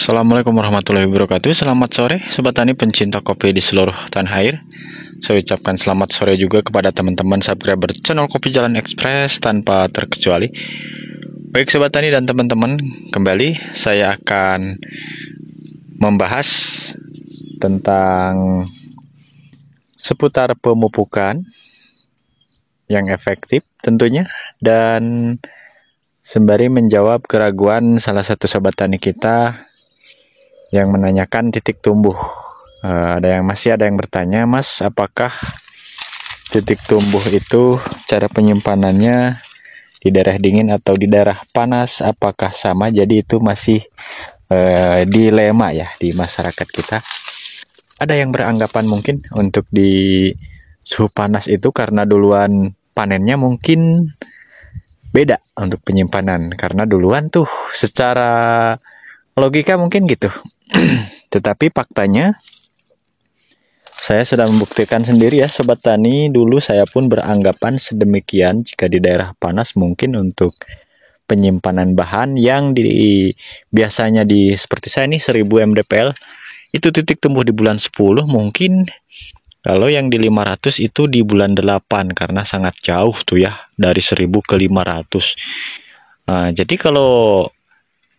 Assalamualaikum warahmatullahi wabarakatuh. Selamat sore Sobat Tani pencinta kopi di seluruh tanah air. Saya ucapkan selamat sore juga kepada teman-teman subscriber channel Kopi Jalan Express tanpa terkecuali. Baik Sobat Tani dan teman-teman, kembali saya akan membahas tentang seputar pemupukan yang efektif tentunya, dan sembari menjawab keraguan salah satu sobat tani kita yang menanyakan titik tumbuh. Ada yang bertanya, Mas, apakah titik tumbuh itu cara penyimpanannya di daerah dingin atau di daerah panas, apakah sama? Jadi itu masih dilema ya di masyarakat kita. Ada yang beranggapan mungkin untuk di suhu panas itu karena duluan panennya mungkin beda untuk penyimpanan, karena duluan tuh secara logika mungkin gitu. Tetapi faktanya saya sudah membuktikan sendiri ya Sobat Tani. Dulu saya pun beranggapan sedemikian, jika di daerah panas mungkin untuk penyimpanan bahan yang biasanya seperti saya nih 1000 mdpl itu titik tumbuh di bulan 10, mungkin kalau yang di 500 itu di bulan 8, karena sangat jauh tuh ya dari 1000 ke 500. Jadi kalau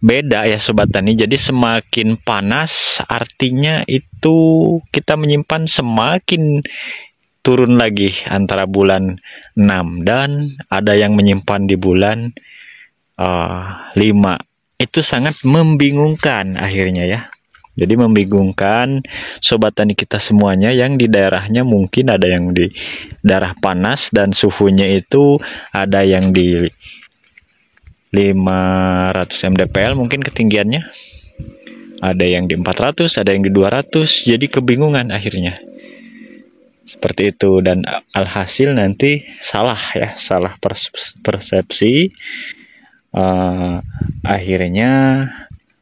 beda ya Sobat Tani, jadi semakin panas artinya itu kita menyimpan semakin turun lagi antara bulan 6, dan ada yang menyimpan di bulan 5. Itu sangat membingungkan akhirnya ya. Jadi membingungkan Sobat Tani kita semuanya yang di daerahnya mungkin ada yang di daerah panas dan suhunya itu ada yang di 500 mdpl mungkin ketinggiannya, ada yang di 400, ada yang di 200, jadi kebingungan akhirnya seperti itu. Dan alhasil nanti salah persepsi, akhirnya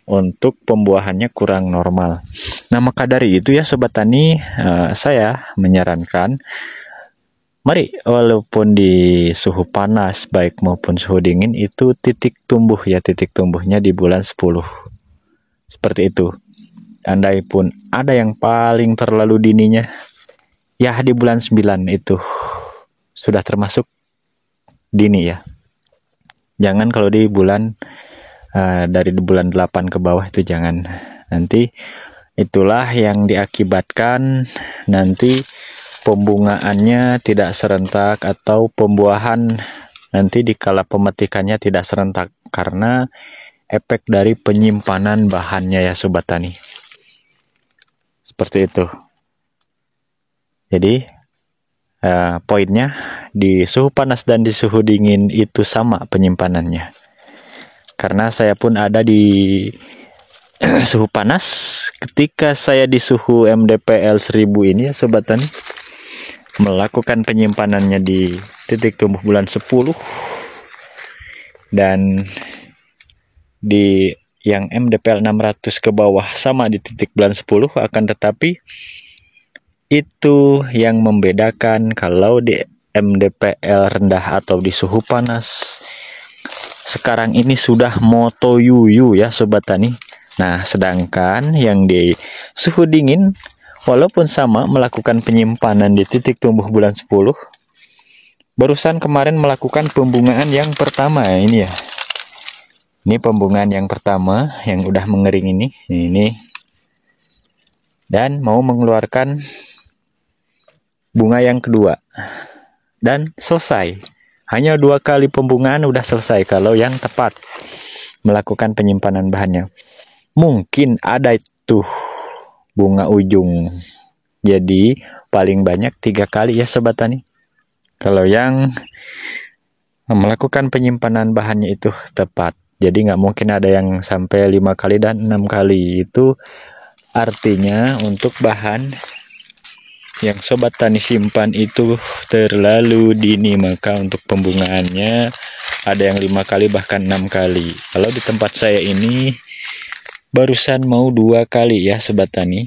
untuk pembuahannya kurang normal. Nah, maka dari itu ya Sobat Tani, saya menyarankan, mari walaupun di suhu panas baik maupun suhu dingin itu titik tumbuhnya di bulan 10. Seperti itu. Andai pun ada yang paling terlalu dininya, ya di bulan 9 itu sudah termasuk dini ya. Jangan kalau di bulan dari bulan 8 ke bawah itu jangan. Nanti itulah yang diakibatkan nanti pembungaannya tidak serentak atau pembuahan nanti dikala pemetikannya tidak serentak karena efek dari penyimpanan bahannya ya Sobat Tani. Seperti itu. Jadi poinnya di suhu panas dan di suhu dingin itu sama penyimpanannya. Karena saya pun ada di suhu panas, ketika saya di suhu mdpl 1000 ini ya Sobat Tani, melakukan penyimpanannya di titik tumbuh bulan 10 dan di yang mdpl 600 ke bawah sama di titik bulan 10, akan tetapi itu yang membedakan kalau di mdpl rendah atau di suhu panas sekarang ini sudah motoyuyu ya Sobat Tani. Nah, sedangkan yang di suhu dingin walaupun sama melakukan penyimpanan di titik tumbuh bulan 10, barusan kemarin melakukan pembungaan yang pertama ini ya. Ini pembungaan yang pertama yang udah mengering ini. Dan mau mengeluarkan bunga yang kedua. Dan selesai. Hanya 2 kali pembungaan udah selesai kalau yang tepat melakukan penyimpanan bahannya. Mungkin ada itu bunga ujung. Jadi paling banyak 3 kali ya Sobat Tani. Kalau yang melakukan penyimpanan bahannya itu tepat. Jadi nggak mungkin ada yang sampai 5 kali dan 6 kali. Itu artinya untuk bahan yang Sobat Tani simpan itu terlalu dini, maka untuk pembungaannya ada yang 5 kali bahkan 6 kali. Kalau di tempat saya ini barusan mau 2 kali ya Sobat Tani.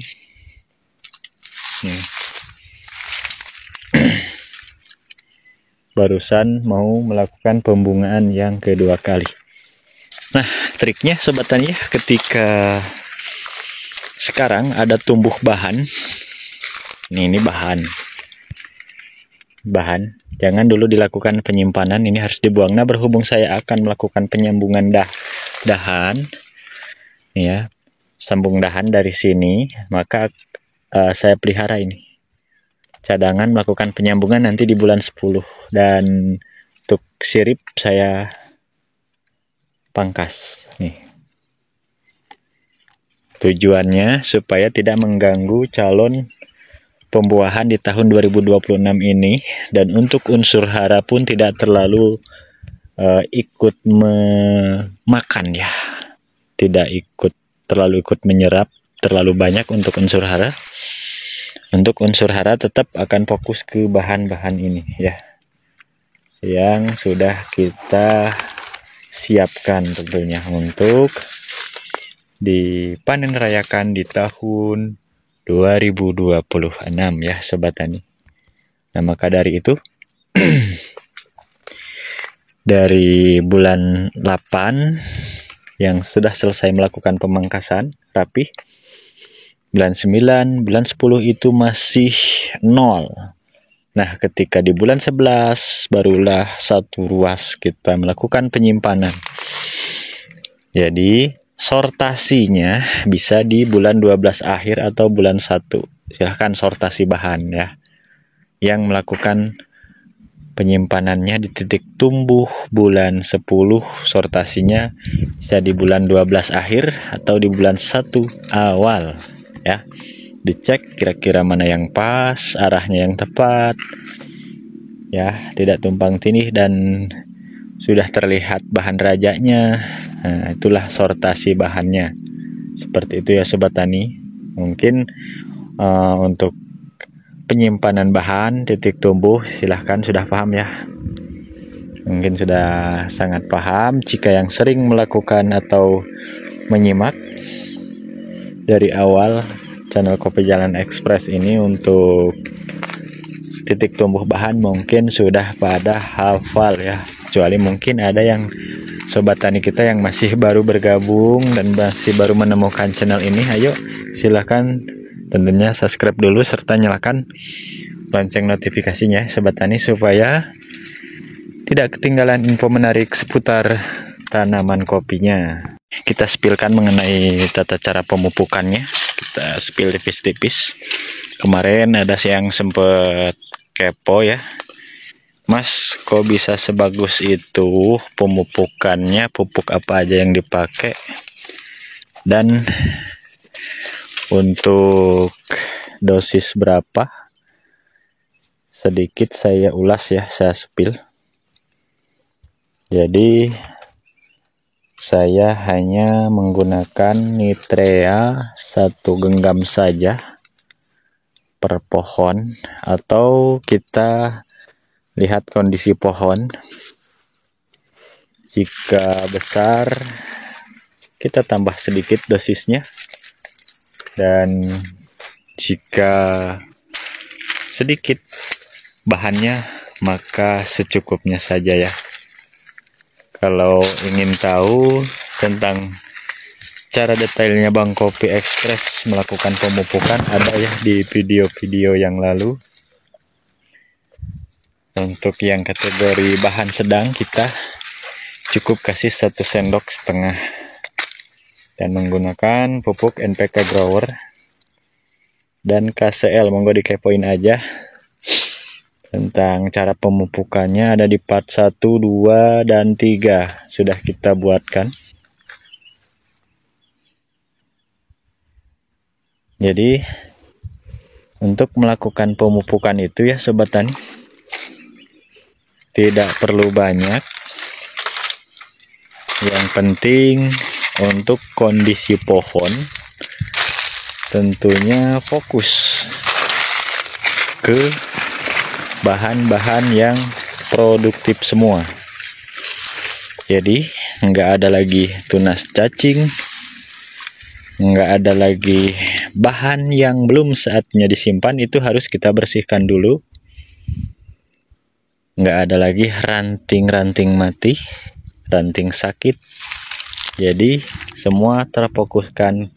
Barusan mau melakukan pembungaan yang kedua kali. Nah, triknya Sobat Tani ya, ketika sekarang ada tumbuh bahan. Ini bahan. Jangan dulu dilakukan penyimpanan, ini harus dibuang. Nah, berhubung saya akan melakukan penyambungan dahan, ya, sambung dahan dari sini, maka saya pelihara ini. Cadangan melakukan penyambungan nanti di bulan 10. Dan untuk sirip saya pangkas. Nih. Tujuannya supaya tidak mengganggu calon pembuahan di tahun 2026 ini, dan untuk unsur hara pun tidak terlalu ikut memakan ya, tidak terlalu ikut menyerap terlalu banyak untuk unsur hara. Untuk unsur hara tetap akan fokus ke bahan-bahan ini ya, yang sudah kita siapkan tentunya untuk dipanen rayakan di tahun 2026 ya Sobat Tani. Nah, maka dari itu dari bulan 8 yang sudah selesai melakukan pemangkasan rapih, bulan 9, bulan 10 itu masih 0. Nah, ketika di bulan 11 barulah satu ruas kita melakukan penyimpanan. Jadi sortasinya bisa di bulan 12 akhir atau bulan 1. Silahkan sortasi bahan ya. Yang melakukan penyimpanannya di titik tumbuh bulan 10, sortasinya bisa di bulan 12 akhir atau di bulan 1 awal ya. Dicek kira-kira mana yang pas, arahnya yang tepat ya, tidak tumpang tindih dan sudah terlihat bahan rajanya. Nah, itulah sortasi bahannya. Seperti itu ya Sobat Tani. Mungkin untuk penyimpanan bahan titik tumbuh silahkan sudah paham ya. Mungkin sudah sangat paham. Jika yang sering melakukan atau menyimak dari awal channel Kopi Jalan Express ini untuk titik tumbuh bahan, mungkin sudah pada hafal ya. Kecuali mungkin ada yang Sobat Tani kita yang masih baru bergabung dan masih baru menemukan channel ini. Ayo silahkan tentunya subscribe dulu serta nyalakan lonceng notifikasinya Sobat Tani supaya tidak ketinggalan info menarik seputar tanaman kopinya. Kita spilkan mengenai tata cara pemupukannya. Kita spill tipis-tipis. Kemarin ada yang sempat kepo ya, Mas, kok bisa sebagus itu pemupukannya, pupuk apa aja yang dipakai, dan untuk dosis berapa? Sedikit saya ulas ya, saya spill. Jadi saya hanya menggunakan nitrea 1 genggam saja per pohon, atau kita lihat kondisi pohon. Jika besar kita tambah sedikit dosisnya, dan jika sedikit bahannya maka secukupnya saja ya. Kalau ingin tahu tentang cara detailnya Bang Kopi Express melakukan pemupukan, ada ya di video-video yang lalu. Untuk yang kategori bahan sedang kita cukup kasih 1,5 sendok dan menggunakan pupuk NPK Grower dan KCL. Monggo dikepoin aja tentang cara pemupukannya, ada di part 1, 2, dan 3 sudah kita buatkan. Jadi untuk melakukan pemupukan itu ya Sobat Tani, tidak perlu banyak. Yang penting untuk kondisi pohon tentunya fokus ke bahan-bahan yang produktif semua. Jadi nggak ada lagi tunas cacing, nggak ada lagi bahan yang belum saatnya disimpan, itu harus kita bersihkan dulu. Nggak ada lagi ranting-ranting mati, ranting sakit. Jadi semua terfokuskan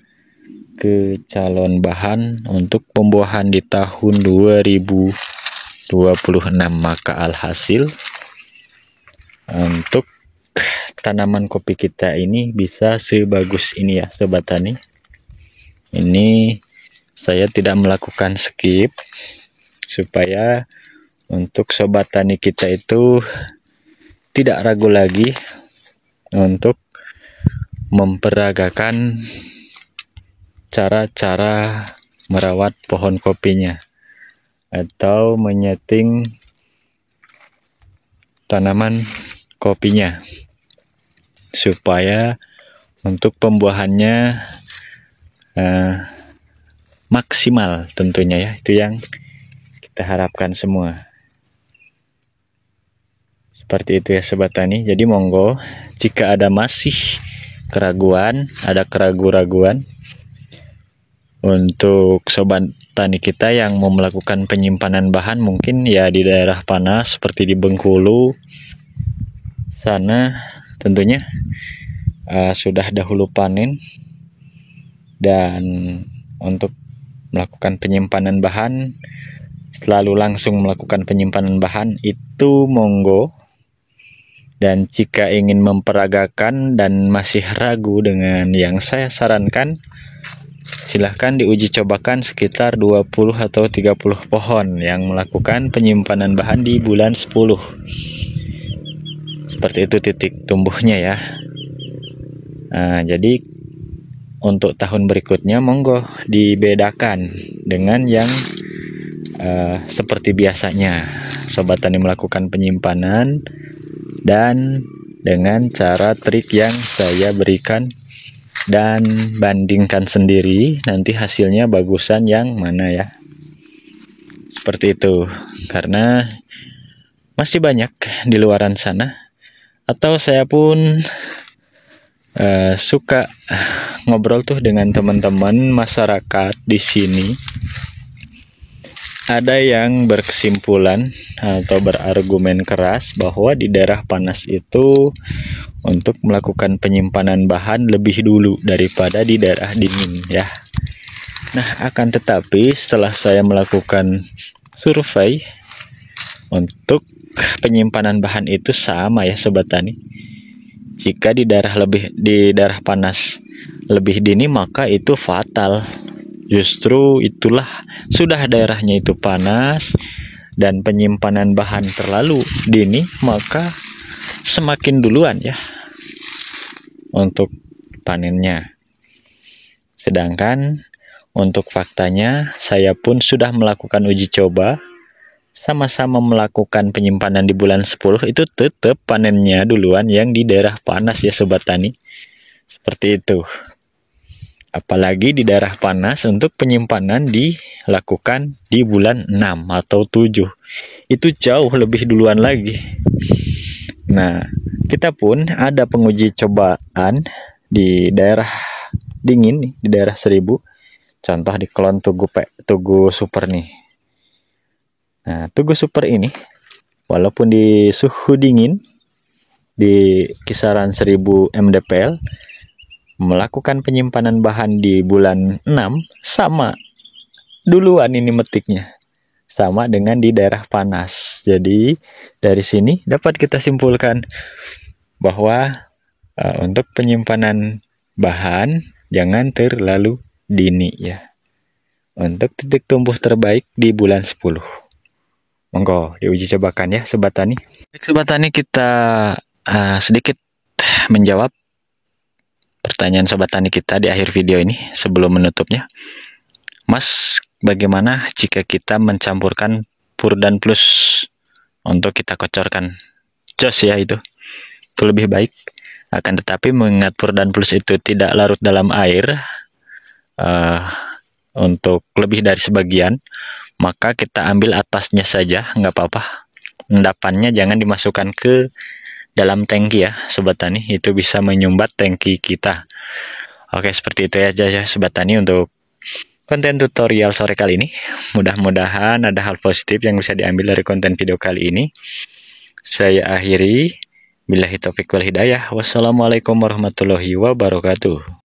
ke calon bahan untuk pembuahan di tahun 2026. Maka alhasil untuk tanaman kopi kita ini bisa sebagus ini ya Sobat Tani. Ini saya tidak melakukan skip supaya untuk Sobat Tani kita itu tidak ragu lagi untuk memperagakan cara-cara merawat pohon kopinya atau menyeting tanaman kopinya supaya untuk pembuahannya maksimal tentunya ya. Itu yang kita harapkan semua. Seperti itu ya Sobat Tani. Jadi monggo jika ada masih keraguan, ada keraguan-raguan untuk Sobat Tani kita yang mau melakukan penyimpanan bahan, mungkin ya di daerah panas seperti di Bengkulu sana tentunya sudah dahulu panen, dan untuk melakukan penyimpanan bahan selalu langsung melakukan penyimpanan bahan itu monggo. Dan jika ingin memperagakan dan masih ragu dengan yang saya sarankan, silahkan diuji cobakan sekitar 20 atau 30 pohon yang melakukan penyimpanan bahan di bulan 10. Seperti itu titik tumbuhnya ya. Jadi untuk tahun berikutnya monggo dibedakan dengan yang seperti biasanya Sobat Tani melakukan penyimpanan, dan dengan cara trik yang saya berikan, dan bandingkan sendiri nanti hasilnya bagusan yang mana ya. Seperti itu, karena masih banyak di luaran sana, atau saya pun suka ngobrol tuh dengan teman-teman masyarakat di sini. Ada yang berkesimpulan atau berargumen keras bahwa di daerah panas itu untuk melakukan penyimpanan bahan lebih dulu daripada di daerah dingin ya. Nah, akan tetapi setelah saya melakukan survei, untuk penyimpanan bahan itu sama ya Sobat Tani. Jika di daerah panas lebih dini, maka itu fatal. Justru itulah, sudah daerahnya itu panas dan penyimpanan bahan terlalu dini, maka semakin duluan ya untuk panennya. Sedangkan untuk faktanya, saya pun sudah melakukan uji coba, sama-sama melakukan penyimpanan di bulan 10, itu tetap panennya duluan yang di daerah panas ya Sobat Tani. Seperti itu. Apalagi di daerah panas untuk penyimpanan dilakukan di bulan 6 atau 7. Itu jauh lebih duluan lagi. Nah, kita pun ada penguji cobaan di daerah dingin nih, di daerah Seribu. Contoh di Kelon Tugu Super nih. Nah, Tugu Super ini walaupun di suhu dingin di kisaran 1000 mdpl, melakukan penyimpanan bahan di bulan 6 sama duluan ini metiknya, sama dengan di daerah panas. Jadi dari sini dapat kita simpulkan bahwa untuk penyimpanan bahan jangan terlalu dini ya. Untuk titik tumbuh terbaik di bulan 10. Monggo diuji cobakan ya Sobat Tani. Sobat Tani, kita sedikit menjawab pertanyaan Sobat Tani kita di akhir video ini sebelum menutupnya. Mas, bagaimana jika kita mencampurkan Pur dan Plus untuk kita kocorkan? Jos ya itu lebih baik. Akan tetapi mengingat Pur dan Plus itu tidak larut dalam air untuk lebih dari sebagian, maka kita ambil atasnya saja, nggak apa-apa. Endapannya jangan dimasukkan ke dalam tangki ya Sobat Tani, itu bisa menyumbat tangki kita. Oke, seperti itu ya Sobat Tani untuk konten tutorial sore kali ini. Mudah-mudahan ada hal positif yang bisa diambil dari konten video kali ini. Saya akhiri, billahi taufiq wal hidayah. Wassalamualaikum warahmatullahi wabarakatuh.